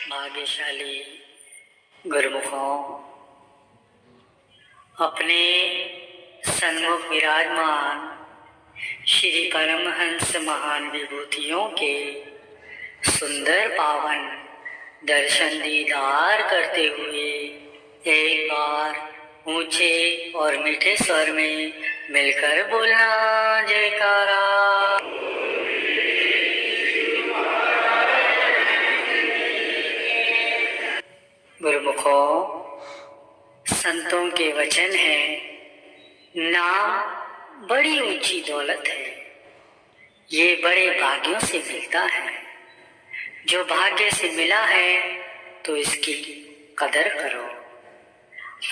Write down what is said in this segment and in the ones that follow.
भाग्यशाली गुरुमुखों, अपने सन्मुख विराजमान श्री परमहंस महान विभूतियों के सुंदर पावन दर्शन दीदार करते हुए एक बार ऊंचे और मीठे स्वर में मिलकर बोलना जयकारा। गुरुमुखों, संतों के वचन है, नाम बड़ी ऊंची दौलत है, ये बड़े भाग्यों से मिलता है। जो भाग्य से मिला है तो इसकी कदर करो।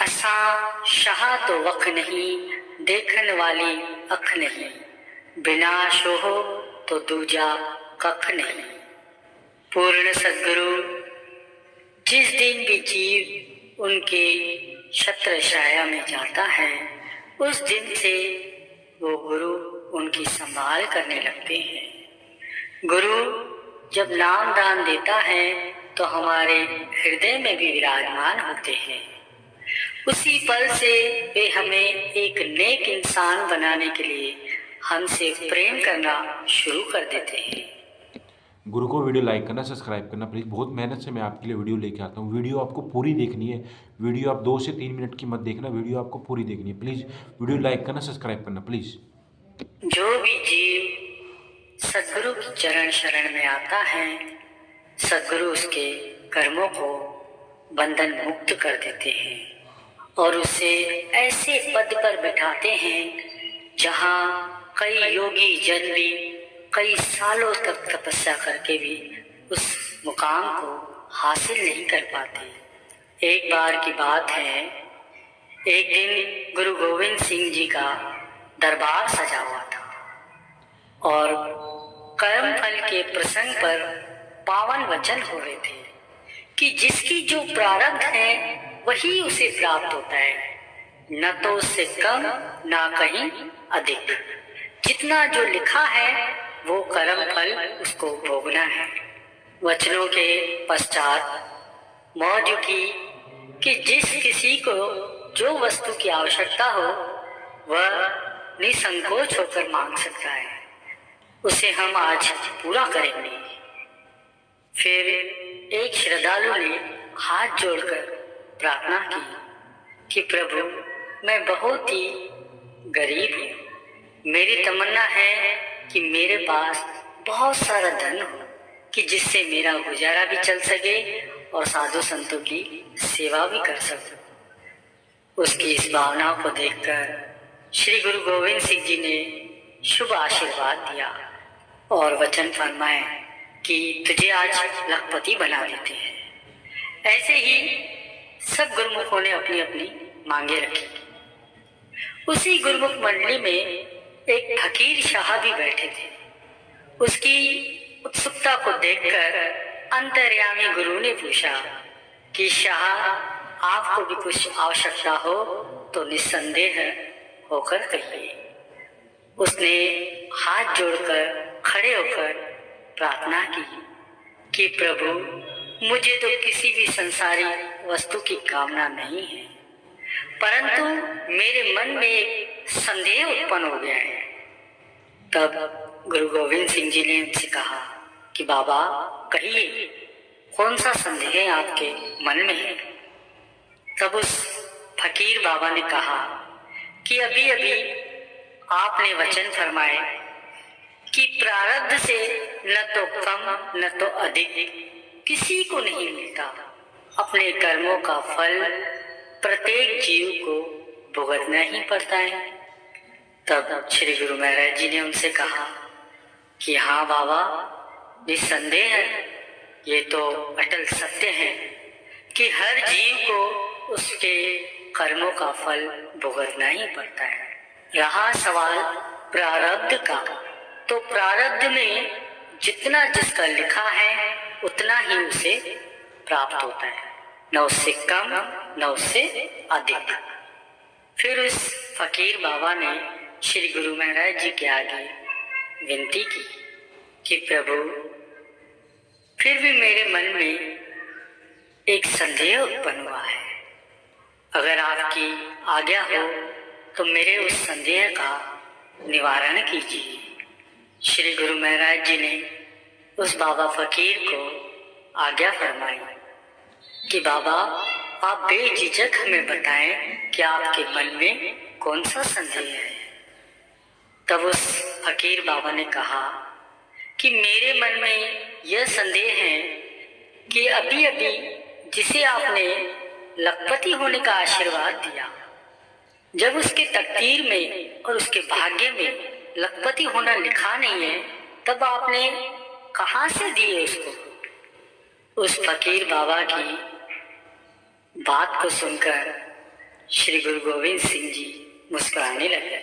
असा शाह तो वख नहीं, देखन वाली अख नहीं, बिना शोहो तो दूजा कख नहीं। पूर्ण सद्गुरु जिस दिन भी जीव उनके छत्र छाया में जाता है, उस दिन से वो गुरु उनकी संभाल करने लगते हैं। गुरु जब नाम दान देता है तो हमारे हृदय में भी विराजमान होते हैं। उसी पल से वे हमें एक नेक इंसान बनाने के लिए हमसे प्रेम करना शुरू कर देते हैं। गुरु को वीडियो लाइक करना, सब्सक्राइब करना प्लीज़। बहुत मेहनत से मैं आपके लिए वीडियो लेके आता हूँ। वीडियो आपको पूरी देखनी है। वीडियो आप 2 से 3 मिनट की मत देखना, वीडियो आपको पूरी देखनी है। प्लीज़ वीडियो लाइक करना, सब्सक्राइब करना प्लीज़। जो भी जीव सद्गुरु की चरण शरण में आता है, सद्गुरु उसके कर्मों को बंधन मुक्त कर देते हैं और उसे ऐसे पद पर बिठाते हैं जहाँ कई योगी जन भी कई सालों तक तपस्या करके भी उस मुकाम को हासिल नहीं कर पाते। एक बार की बात है, एक दिन गुरु गोविंद सिंह जी का दरबार सजा हुआ था और कर्म फल के प्रसंग पर पावन वचन हो रहे थे कि जिसकी जो प्रारब्ध है वही उसे प्राप्त होता है, न तो उससे कम न कहीं अधिक। जितना जो लिखा है वो कर्म फल उसको भोगना है। वचनों के पश्चात मौज की कि जिस किसी को जो वस्तु की आवश्यकता हो वह निसंकोच होकर मांग सकता है, उसे हम आज पूरा करेंगे। फिर एक श्रद्धालु ने हाथ जोड़कर प्रार्थना की कि प्रभु, मैं बहुत ही गरीब हूँ। मेरी तमन्ना है कि मेरे पास बहुत सारा धन हो कि जिससे मेरा गुजारा भी चल सके और साधु संतों की सेवा भी कर सकूं। उसकी इस भावना को देखकर श्री गुरु गोविंद सिंह जी ने शुभ आशीर्वाद दिया और वचन फरमाए कि तुझे आज लखपति बना देते हैं। ऐसे ही सब गुरुमुखों ने अपनी अपनी मांगे रखी। उसी गुरुमुख मंडली में एक फकीर शाह भी बैठे थे। उसकी उत्सुकता को देखकर अंतर्यामी गुरु ने पूछा कि शाह, आपको भी कुछ आवश्यकता हो तो निस्संदेह होकर कहिए। उसने हाथ जोड़कर खड़े होकर प्रार्थना की कि प्रभु, मुझे तो किसी भी संसारी वस्तु की कामना नहीं है, परंतु मेरे मन में एक संदेह उत्पन्न हो गया है। तब गुरु गोविंद सिंह जी ने उनसे कहा कि बाबा, कहिए कौन सा संदेह है आपके मन में है। तब उस फकीर बाबा ने कहा कि अभी अभी आपने वचन फरमाए कि प्रारब्ध से न तो कम न तो अधिक किसी को नहीं मिलता। अपने कर्मों का फल प्रत्येक जीव को भुगतना ही पड़ता है। तब श्री गुरु महाराज जी ने उनसे कहा कि हाँ बाबा, निस्संदेह है, ये तो अटल सत्य है कि हर जीव को उसके कर्मों का फल भुगतना ही पड़ता है। रहा सवाल प्रारब्ध का, तो प्रारब्ध में जितना जिसका लिखा है उतना ही उसे प्राप्त होता है, न उससे कम न उससे अधिक। फिर उस फकीर बाबा ने श्री गुरु महाराज जी के आगे विनती की कि प्रभु, फिर भी मेरे मन में एक संदेह उत्पन्न हुआ है। अगर आपकी आज्ञा हो तो मेरे उस संदेह का निवारण कीजिए। श्री गुरु महाराज जी ने उस बाबा फकीर को आज्ञा फरमाई कि बाबा आप बेझिझक हमें बताएं कि आपके मन में कौन सा संदेह है। तब उस फकीर बाबा ने कहा कि मेरे मन में यह संदेह है कि अभी अभी जिसे आपने लखपति होने का आशीर्वाद दिया, जब उसके तकदीर में और उसके भाग्य में लखपति होना लिखा नहीं है, तब आपने कहां से दिए उसको। उस फकीर बाबा की बात को सुनकर श्री गुरु गोविंद सिंह जी मुस्कुराने लगे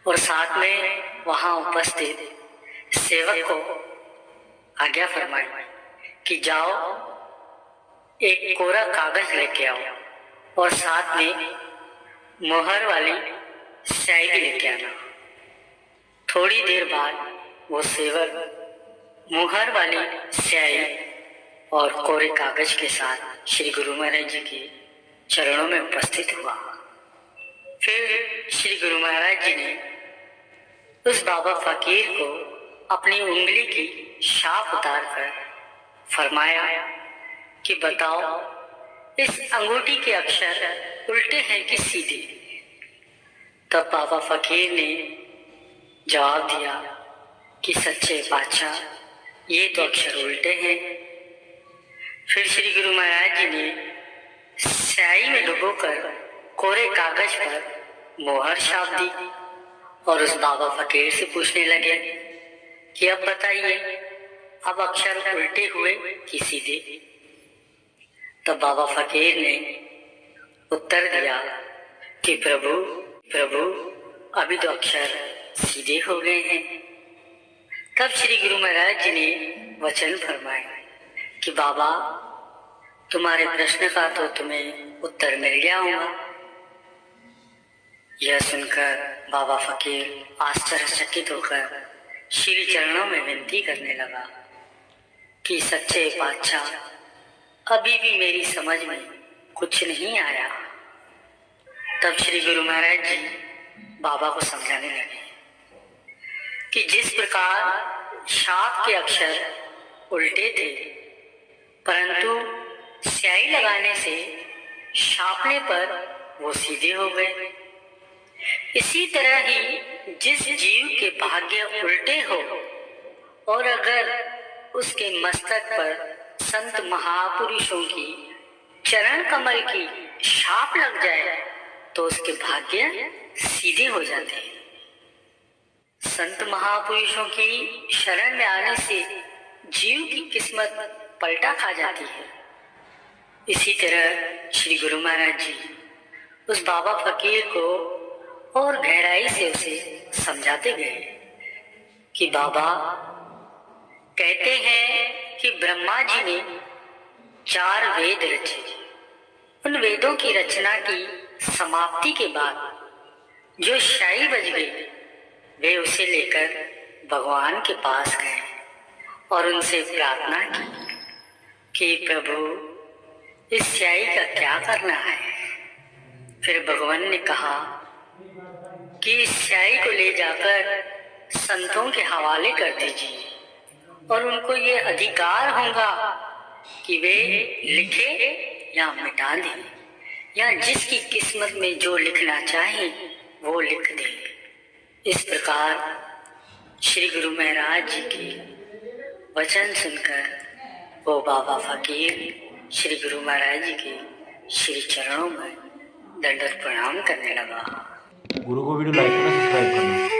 और साथ में वहां उपस्थित सेवक को आज्ञा फरमाई कि जाओ एक कोरा कागज लेके आओ और साथ में मोहर वाली स्याही भी लेके आना। थोड़ी देर बाद वो सेवक मोहर वाली स्याही और कोरे कागज के साथ श्री गुरु महाराज जी के चरणों में उपस्थित हुआ। फिर श्री गुरु महाराज जी ने उस बाबा फकीर को अपनी उंगली की शाख उतारकर फरमाया कि बताओ इस अंगूठी के अक्षर उल्टे हैं कि सीधे। तब बाबा फकीर ने जवाब दिया कि सच्चे बादशाह ये तो अक्षर उल्टे हैं। फिर श्री गुरु महाराज जी ने स्याही में डुबोकर कोरे कागज पर मोहर छाप दी और उस बाबा फकीर से पूछने लगे कि अब बताइए अब अक्षर उल्टे हुए कि सीधे। तब बाबा फकीर ने उत्तर दिया कि प्रभु अभी तो अक्षर सीधे हो गए हैं। तब श्री गुरु महाराज जी ने वचन फरमाया कि बाबा तुम्हारे प्रश्न का तो तुम्हें उत्तर मिल गया होगा। यह सुनकर बाबा फकीर आश्चर्यचकित होकर श्री चरणों में विनती करने लगा कि सच्चे बादशाह अभी भी मेरी समझ में कुछ नहीं आया। तब श्री गुरु महाराज जी बाबा को समझाने लगे कि जिस प्रकार शाप के अक्षर उल्टे थे, परंतु स्याही लगाने से छापने पर वो सीधे हो गए, इसी तरह ही जिस जीव के भाग्य उल्टे हो और अगर उसके मस्तक पर संत महापुरुषों की चरण कमल की छाप लग जाए तो उसके भाग्य सीधे हो जाते हैं। संत महापुरुषों की शरण में आने से जीव की किस्मत पलटा खा जाती है। इसी तरह श्री गुरु महाराज जी उस बाबा फकीर को और गहराई से उसे समझाते गए कि बाबा कहते हैं कि ब्रह्मा जी ने 4 वेद रचे। उन वेदों की रचना की समाप्ति के बाद जो शाही बज गई, वे उसे लेकर भगवान के पास गए और उनसे प्रार्थना की कि प्रभु इस स्याही का क्या करना है। फिर भगवान ने कहा कि इस स्याही को ले जाकर संतों के हवाले कर दीजिए और उनको ये अधिकार होगा कि वे लिखे या मिटा दें या जिसकी किस्मत में जो लिखना चाहे वो लिख दे। इस प्रकार श्री गुरु महाराज जी के वचन सुनकर वो बाबा फकीर श्री गुरु महाराज जी के श्री चरणों में दंडवत प्रणाम करने लगा। गुरु को वीडियो लाइक करना, सब्सक्राइब करना।